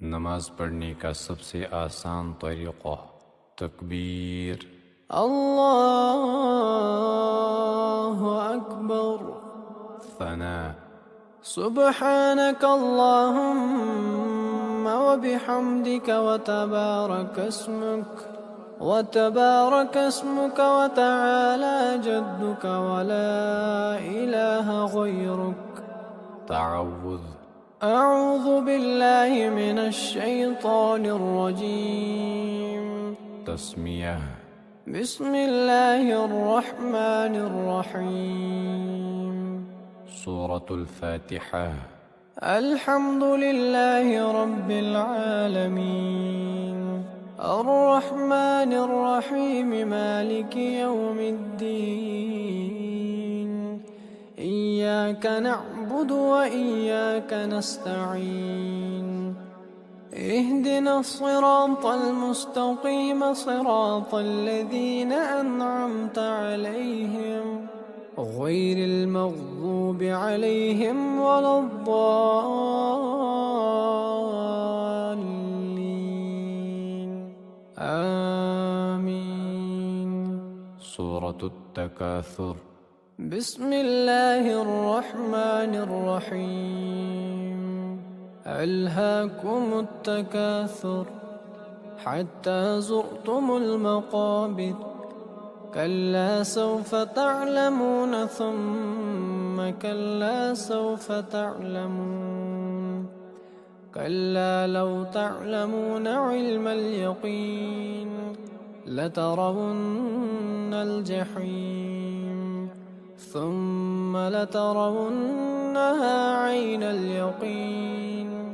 نماز پڑھنے کا سب سے آسان طریقہ تکبیر، اللہ اکبر، ثناء، سبحانك اللهم وبحمدك وتبارك اسمك وتعالى جدك ولا إله غيرك. تعوذ، أعوذ بالله من الشيطان الرجيم. تسمیہ، بسم الله الرحمن الرحيم. سورة الفاتحة. الحمد لله رب العالمين الرحمن الرحيم مالك يوم الدين إياك نعبد وإياك نستعين اهدنا الصراط المستقيم صراط الذين أنعمت عليهم غير المغضوب عليهم ولا الضالين آمين. سورة التكاثر. بسم الله الرحمن الرحيم. ألهاكم التكاثر حتى زرتم المقابر كلا سوف تعلمون ثم كلا سوف تعلمون كلا لو تعلمون علم اليقين لترون الجحيم ثم لترونها عين اليقين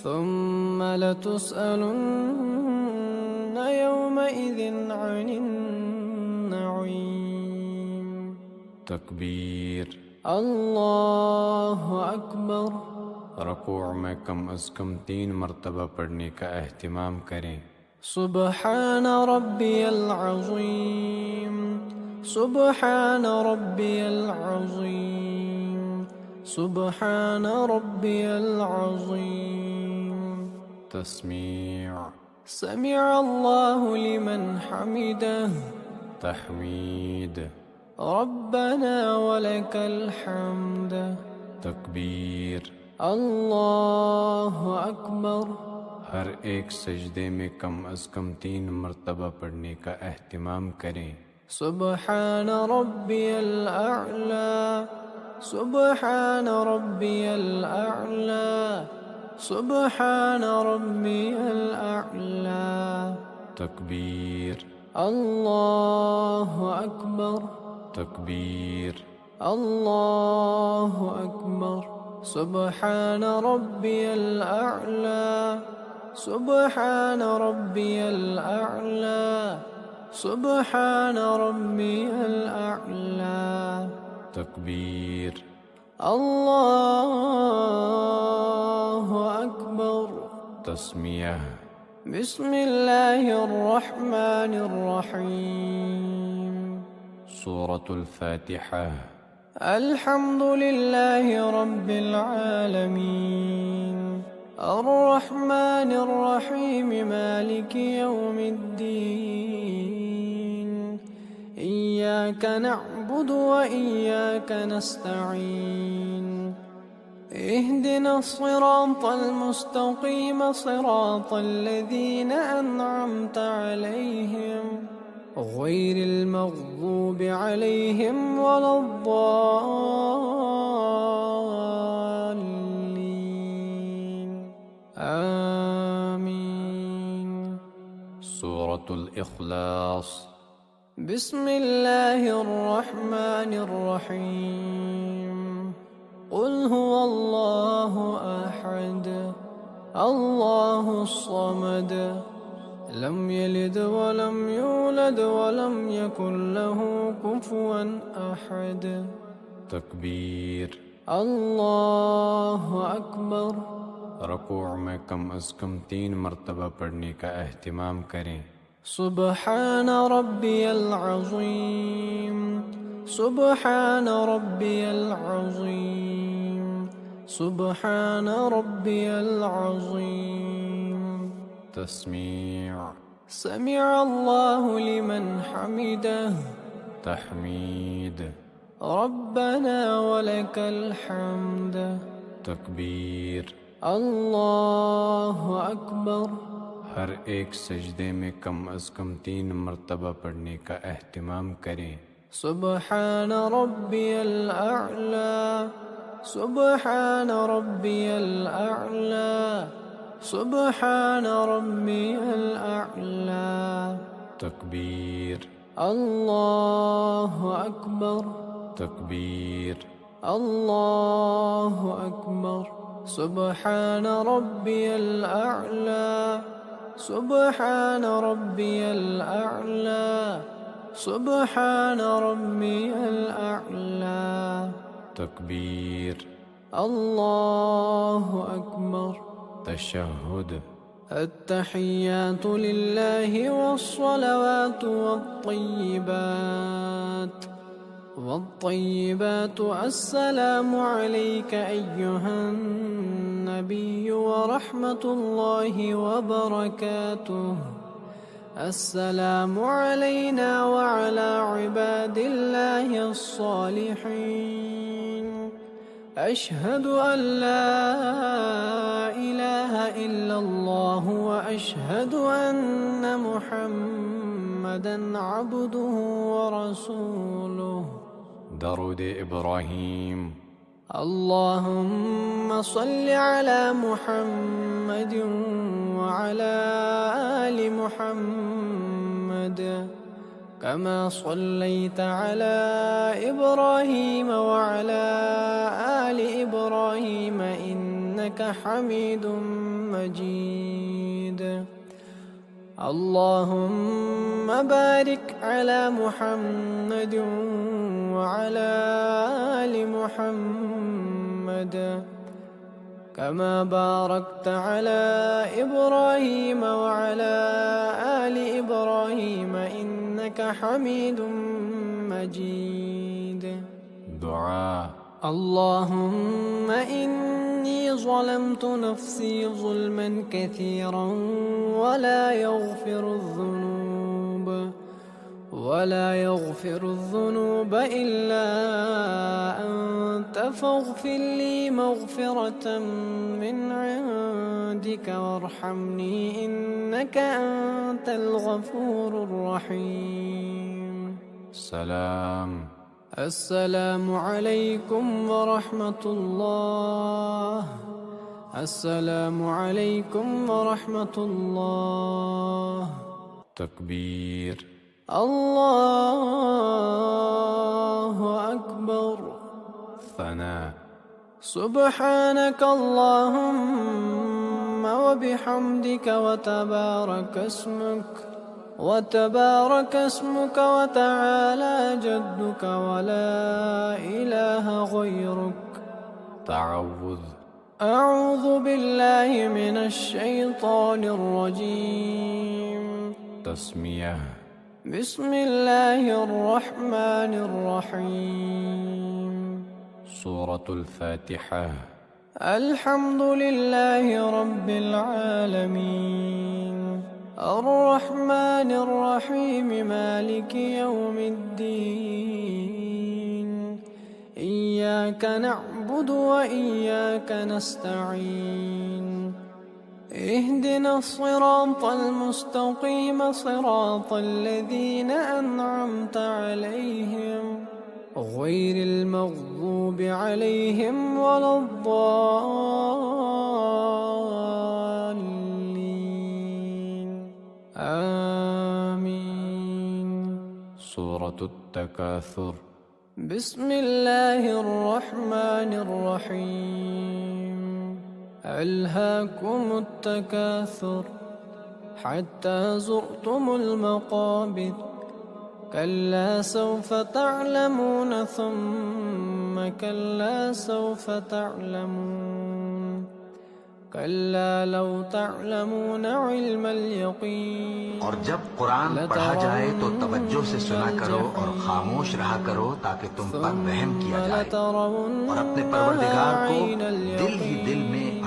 ثم لتسألن يومئذ عن النعيم. تکبیر، اللہ اکبر. رکوع میں کم از کم 3 مرتبہ پڑھنے کا اہتمام کریں. سبحان ربی العظیم، سبحان ربی العظیم، سبحان ربی العظیم. تسمیع، سمع اللہ لمن حمده. تحمید، ربنا ولك الحمد. تکبیر، اللہ اکبر. ہر ایک سجدے میں کم از کم 3 مرتبہ پڑھنے کا اہتمام کریں. سبحان ربی الاعلی، سبحان ربی الاعلی، سبحان ربی الاعلی. تکبیر، اللہ اکبر. تکبیر، اللہ اکبر. سبحان ربی الاعلی، سبحان ربی الاعلی، سبحان ربی الاعلی. تکبیر، اللہ اکبر. تسمیہ، بسم اللہ الرحمن الرحیم. سورة الفاتحة. الحمد لله رب العالمين الرحمن الرحيم مالك يوم الدين إياك نعبد وإياك نستعين اهدنا الصراط المستقيم صراط الذين أنعمت عليهم غير المغضوب عليهم ولا الضالين آمين. سورة الإخلاص. بسم الله الرحمن الرحيم. قل هو الله أحد الله الصمد لم يلد ولم يولد ولم يكن له كفوا أحد. تکبیر، اللہ اکبر. رکوع میں کم از کم 3 مرتبہ پڑھنے کا اہتمام کریں. سبحان ربی العظیم، سبحان ربی العظیم، سبحان ربی العظیم. تسميع سمع الله لمن حمده تحميد ربنا ولك الحمد تکبیر الله أكبر ہر ایک سجدے میں کم از کم 3 مرتبہ پڑھنے کا اہتمام کریں. سبحان ربي الأعلى سبحان ربي الأعلى سبحان ربي الأعلى تکبیر الله أكبر تکبیر الله أكبر سبحان ربي الأعلى سبحان ربي الأعلى سبحان ربي الأعلى تکبیر الله أكبر تشہد التحيات لله والصلوات والطيبات السلام عليك أيها النبي ورحمة الله وبركاته السلام علينا وعلى عباد الله الصالحين أشهد أن لا إله إلا الله وأشهد أن محمدا عبده ورسوله درود ابراہیم. اللهم صل على محمد وعلى آل محمد كما صليت على إبراهيم وعلى آل إبراهيم إنك حميد مجيد. اللهم بارك على محمد وعلى آل محمد كما باركت على إبراهيم وعلى آل إبراهيم إنك حميد مجيد. دعا. اللهم إني ظلمت نفسي ظلما كثيرا ولا يغفر الذنوب إلا أنت فاغفر لي مغفرة من عندك وارحمني إنك أنت الغفور الرحيم. سلام. السلام عليكم ورحمة الله. السلام عليكم ورحمة الله. تکبیر الله أكبر. ثناء. سبحانك اللهم وبحمدك وتبارك اسمك وتعالى جدك ولا إله غيرك. تعوذ. أعوذ بالله من الشيطان الرجيم. تسمیہ. بسم الله الرحمن الرحيم. سورة الفاتحة. الحمد لله رب العالمين الرحمن الرحيم مالك يوم الدين إياك نعبد وإياك نستعين اهدنا الصراط المستقيم صراط الذين أنعمت عليهم غير المغضوب عليهم ولا الضالين آمين. سورة التكاثر. بسم الله الرحمن الرحيم. ألهاكم التكاثر حتى زرتم المقابر كلا سوف تعلمون ثم كلا سوف تعلمون كلا لو تعلمون علم اليقين. اور جب قرآن پڑھا جائے تو توجہ سے سنا کرو اور خاموش رہا کرو تاکہ تم پر رحم کیا جائے، اور اپنے پروردگار کو دل ہی دل میں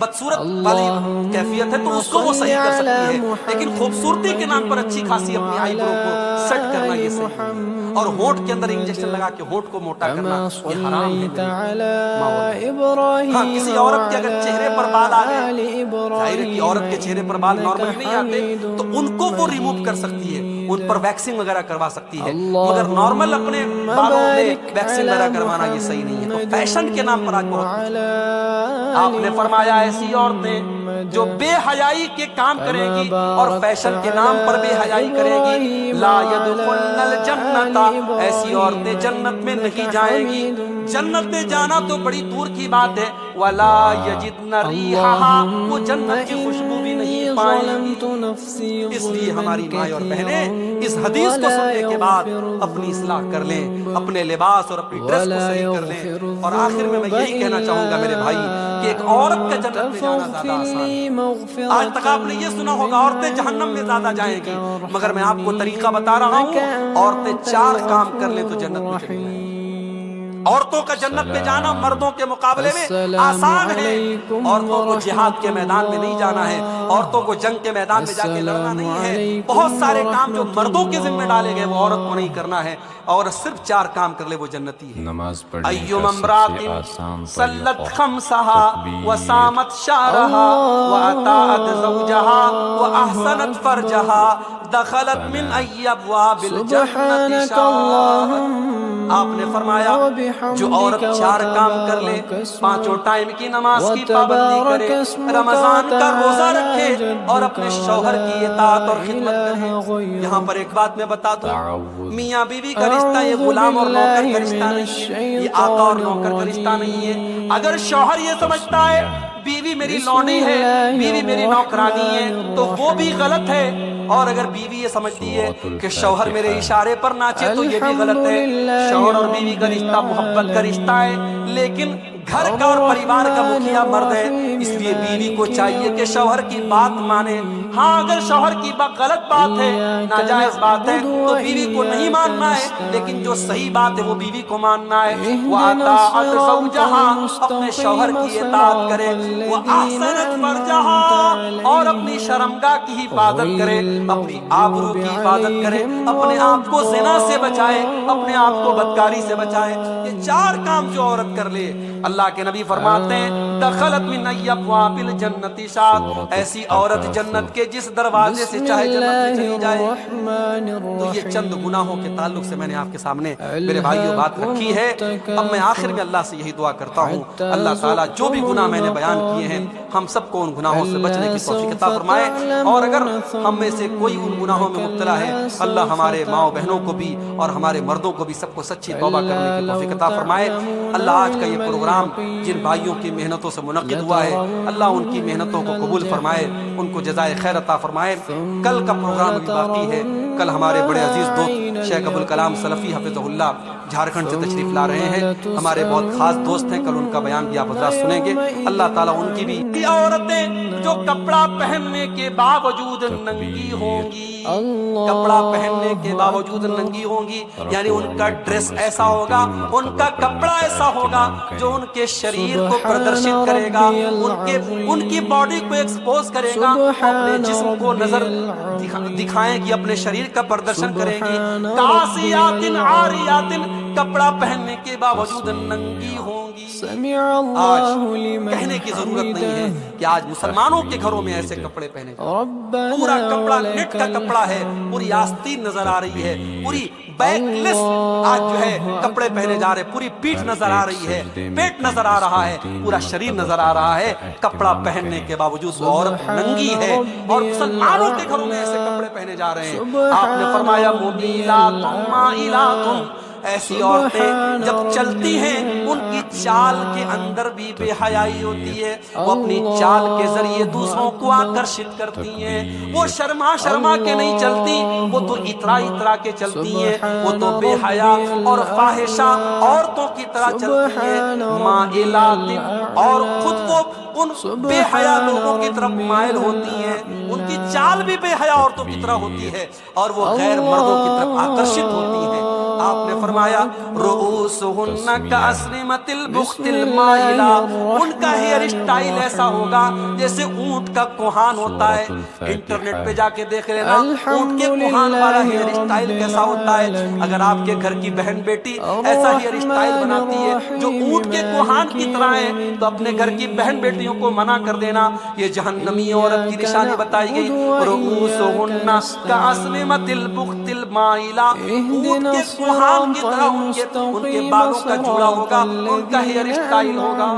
بدصورت والی کیفیت ہے تو اس کو وہ صحیح کر سکتی ہے، لیکن خوبصورتی کے نام پر اچھی خاصی اپنی آئی برو کو سیٹ کرنا یہ صحیح ہے، اور ہونٹ کے اندر انجیکشن لگا کے ہونٹ کو موٹا کرنا یہ حرام ہے۔ ہاں کسی عورت کے اگر چہرے پر بال آ گئے، ظاہر ہے کہ عورت کے چہرے پر بال نارمل نہیں آتے تو ان کو وہ ریموو کر سکتی ہے، ان پر ویکسنگ وغیرہ کروا سکتی ہے، مگر نارمل اپنے بالوں میں ویکسنگ وغیرہ کروانا یہ صحیح نہیں ہے۔ تو فیشن کے نام پر آج بہت آپ نے فرمایا ایسی عورتیں جو بے حیائی کے کام کریں گی اور فیشن کے نام پر بے حیائی کریں گی، لا يدخلن الجنت، ایسی عورتیں جنت میں نہیں جائیں گی۔ جنت میں جانا تو بڑی دور کی بات ہے، ولا یجدن ریحھا، وہ جنت کی خوشبو بھی نہیں پائیں گی۔ اس لیے ہماری مائیں اور بہنیں اس حدیث کو سننے کے بعد اپنی اصلاح کر لیں، اپنے لباس اور اپنی ڈریس کو صحیح کر لیں۔ اور آخر میں یہی کہنا چاہوں گا میرے بھائی کہ ایک عورت کا جنت میں جانا زیادہ آسان ہے۔ آج تک آپ نے یہ سنا ہوگا عورتیں جہنم میں زیادہ جائیں گی، مگر میں آپ کو طریقہ بتا رہا ہوں، عورتیں 4 کام کر لیں تو جنت میں چلی جائیں گی۔ عورتوں کا جنت میں جانا مردوں کے مقابلے میں آسان ہے۔ عورتوں کو جہاد کے میدان میں نہیں جانا ہے، عورتوں کو جنگ کے میدان میں جا کے لڑنا نہیں ہے۔ بہت سارے کام جو مردوں کے ذمہ ڈالے گئے وہ عورت کو نہیں کرنا ہے، اور صرف 4 کام کر لے وہ جنتی ہے۔ نماز پڑھنے ایوم امرات صلت خمسها وصامت شهرها واطاعت زوجها واحسنت فرجها دخلت من ای ابواب الجنت شاء۔ آپ نے فرمایا جو عورت 4 کام کر لے، 5 ٹائم کی نماز کی پابندی کرے، رمضان کا روزہ رکھے اور اپنے شوہر کی اطاعت اور خدمت کرے۔ یہاں پر ایک بات میں بتا دوں، میاں بیوی کا رشتہ یہ غلام اور نوکر کا رشتہ نہیں ہے، یہ آقا اور نوکر کا رشتہ نہیں ہے۔ اگر شوہر یہ سمجھتا ہے بیوی میری لونڈی ہے، بیوی میری نوکرانی ہے، تو وہ بھی غلط ہے، اور اگر بیوی یہ سمجھتی ہے کہ شوہر میرے اشارے پر ناچے تو یہ بھی غلط ہے۔ شوہر اور بیوی کا رشتہ محبت کا رشتہ ہے، لیکن گھر کا اور پریوار کا مکھیا مرد ہے، اس لیے بیوی کو چاہیے کہ شوہر کی بات مانے۔ ہاں اگر شوہر کی بات غلط بات ہے، ناجائز بات ہے، تو بیوی کو نہیں ماننا ہے، لیکن جو صحیح بات ہے وہ بیوی کو ماننا ہے۔ وَأَطَاعَتْ زَوْجَهَا، اپنے شوہر کی اطاعت کرے، وَأَحْسَنَتْ فَرْجَهَا، اور اپنی شرمگاہ کی حفاظت کرے، اپنی آبرو کی حفاظت کرے، اپنے آپ کو زنا سے بچائے، اپنے آپ کو بدکاری سے بچائے۔ یہ 4 کام جو عورت کر لے، اللہ کے نبی فرماتے ہیں دخلت من ای ابواب الجنت شاء، ایسی عورت جنت کے جس دروازے سے چاہے جنت میں چلی جائے۔ تو یہ چند گناہوں کے تعلق سے میں نے آپ کے سامنے میرے بھائیوں بات رکھی ہے۔ اب میں آخر میں اللہ سے یہی دعا کرتا ہوں، اللہ تعالیٰ جو بھی گناہ میں نے بیان کیے ہیں ہم سب کو ان گناہوں سے بچنے کی توفیق عطا فرمائے، اور اگر ہم میں سے کوئی ان گناہوں میں مبتلا ہے اللہ ہمارے ماؤں بہنوں کو بھی اور ہمارے مردوں کو بھی سب کو سچی توبہ کرنے کی توفیق عطا فرمائے۔ اللہ آج کا یہ پروگرام جن بھائیوں کی محنتوں سے منعقد ہوا ہے اللہ ان کی محنتوں کو قبول فرمائے، ان کو جزائے خیر عطا فرمائے۔ کل کا پروگرام بھی باقی ہے، کل ہمارے بڑے عزیز دوست شیخ ابوالکلام سلفی حفظہ اللہ جھارکھنڈ سے تشریف لا رہے ہیں، ہمارے بہت خاص دوست ہیں، کل ان کا بیان بھی آپ حضرات سنیں گے۔ اللہ تعالیٰ ان کی بھی عورتیں جو کپڑا پہننے کے باوجود ننگی ہوں گی، کپڑا پہننے کے باوجود ننگی ہوں گی، یعنی ان کا ڈریس ایسا ہوگا، ان کا کپڑا ایسا ہوگا جو ان کے شریر کو پردرشت کرے گا، ان کی باڈی کو ایکسپوز کرے گا، اپنے جسم کو نظر دکھائیں گی، اپنے شریر کا پردرشن کریں گی۔ کاسیات عاریات، کپڑا پہننے کے باوجود ننگی ہوں گی۔ آج کہنے کی ضرورت نہیں ہے کہ آج مسلمانوں کے گھروں میں ایسے کپڑے پہنے جائیں، پورا کپڑا نیٹ کا کپڑا ہے، پوری آستین نظر آ رہی ہے، پوری بیک لیس آج جو ہے کپڑے پہنے جا رہے، پوری پیٹھ نظر آ رہی ہے، پیٹ نظر آ رہا ہے، پورا شریر نظر آ رہا ہے، کپڑا پہننے کے باوجود وہ عورت ننگی ہے، اور مسلمانوں کے گھروں میں ایسے کپڑے پہنے جا رہے ہیں۔ آپ نے فرمایا مبیلات مائلات، ایسی عورتیں جب چلتی ہیں ان کی چال کے اندر بھی بے حیائی ہوتی ہے، وہ اپنی چال کے ذریعے دوسروں کو آکرشت کرتی ہیں، وہ شرما شرما کے نہیں چلتی، وہ تو اترا اترا کے چلتی ہیں، وہ تو بے حیا اور فاحشہ عورتوں کی طرح چلتی ہیں، مائلات، اور خود وہ ان بے حیا لوگوں کی طرف مائل ہوتی ہیں، ان کی چال بھی بے حیا عورتوں کی طرح ہوتی ہے، اور وہ غیر مردوں کی طرف آکرشت ہوتی ہیں۔ آپ نے فرمایا رؤوسہن کاسنمۃ البخت المائلہ، ان کا ہیئر اسٹائل ایسا ہوگا جیسے اونٹ کا کوہان ہوتا ہے. انٹرنیٹ پہ جا کے دیکھ لینا اونٹ کے کوہان والا ہیئر اسٹائل کیسا ہوتا ہے. اگر آپ کے گھر کی بہن بیٹی ایسا ہیئر اسٹائل بناتی ہے جو اونٹ کے کوہان کی طرح ہے تو اپنے گھر کی بہن بیٹیوں کو منع کر دینا. یہ جہنمی عورت کی نشانی بتائی گئی. رؤوسہن کاسنمۃ البخت المائلہ، اونٹ کے کوہان کی طرح ان کے بالوں کا جوڑا ہوگا، ان کا ہیئر اسٹائل ہوگا.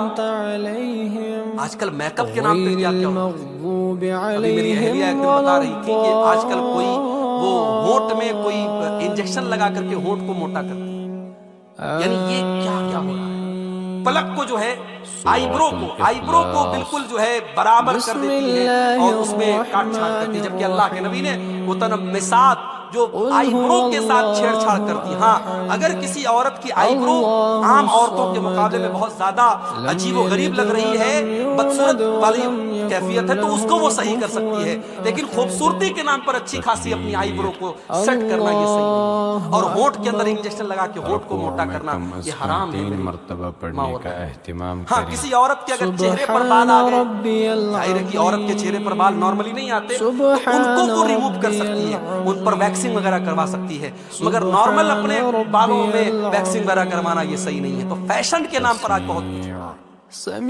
آج کل میک اپ کے نام پہ کیا کیا ہوتا ہے. ابھی میری اہلیہ ایک دن بتا رہی تھی کہ آج کل کوئی وہ ہونٹ میں کوئی انجیکشن لگا کر کے ہونٹ کو موٹا کرتا ہے. یعنی یہ کیا کیا ہو رہا ہے. پلک کو جو ہے آئی برو کو بالکل جو ہے برابر کر دیتی ہے اور اس میں کاٹ چھاٹ کرتی ہے، جبکہ اللہ کے نبی نے متنمسات جو آئی برو کے ساتھ چھیڑ چھاڑ کرتی. ہاں اگر کسی عورت کی آئی برو عام عورتوں کے مقابلے میں بہت زیادہ عجیب و غریب لگ رہی ہے، بدصورت والی کیفیت ہے، تو اس کو وہ صحیح کر سکتی ہے. لیکن خوبصورتی کے نام پر اچھی خاصی اپنی آئی برو کو سیٹ کرنا یہ صحیح نہیں. اور ہونٹ کے اندر انجیکشن لگا کے ہونٹ کو موٹا کرنا یہ حرام ہے. 3 مرتبہ پڑھنے کا اہتمام ہاں کریں. کسی عورت کے اگر چہرے پر بال آ گئے، ظاہر ہے کہ عورت کے چہرے پر بال نارملی نہیں آتے، تو ان کو وہ ریموو کر سکتی ہے، ان پر ویکسنگ وغیرہ کروا سکتی ہے. مگر نارمل اپنے بالوں میں ویکسنگ وغیرہ کروانا یہ صحیح نہیں ہے. تو فیشن کے نام پر آج بہت کچھ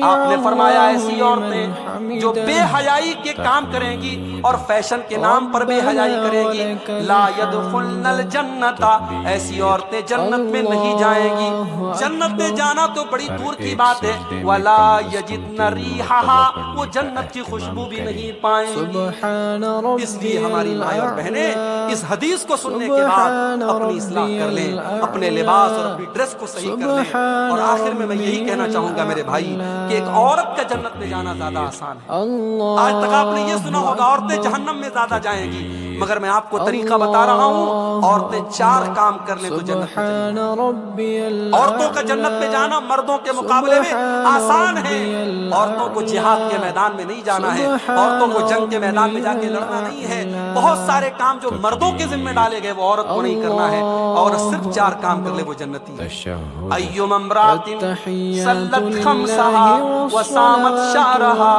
آپ نے فرمایا ایسی عورتیں جو بے حیائی کے کام کریں گی اور فیشن کے نام پر بے حیائی کریں گی، لا يدخلن الجنت، ایسی عورتیں جنت میں نہیں جائیں گی. جنت میں جانا تو بڑی دور کی بات ہے. ولا یجدن ریحھا، وہ جنت کی خوشبو بھی نہیں پائیں گی. اس لیے ہماری مائیں اور بہنیں اس حدیث کو سننے کے بعد اپنی اصلاح کر لیں، اپنے لباس اور اپنی ڈریس کو صحیح کر لیں. اور آخر میں یہی کہنا چاہوں گا میرے بھائی کہ ایک عورت کا جنت میں جانا زیادہ آسان ہے. آج تک آپ نے یہ سنا ہوگا عورتیں جہنم میں زیادہ جائیں گی، مگر میں آپ کو طریقہ بتا رہا ہوں. عورتیں 4 کام کر لیں تو جنت میں جائیں گی. عورتوں کا جنت میں جانا مردوں کے مقابلے میں آسان ہے. عورتوں کو جہاد کے میدان میں نہیں جانا ہے، عورتوں کو جنگ کے میدان میں جا کے لڑنا نہیں ہے. بہت سارے کام جو مردوں کے ذمہ ڈالے گئے وہ عورت کو نہیں کرنا ہے. اور صرف 4 کام کر لے وہ جنتی ہے. ایوم امرات صلت خمسہا وصامت شعرہا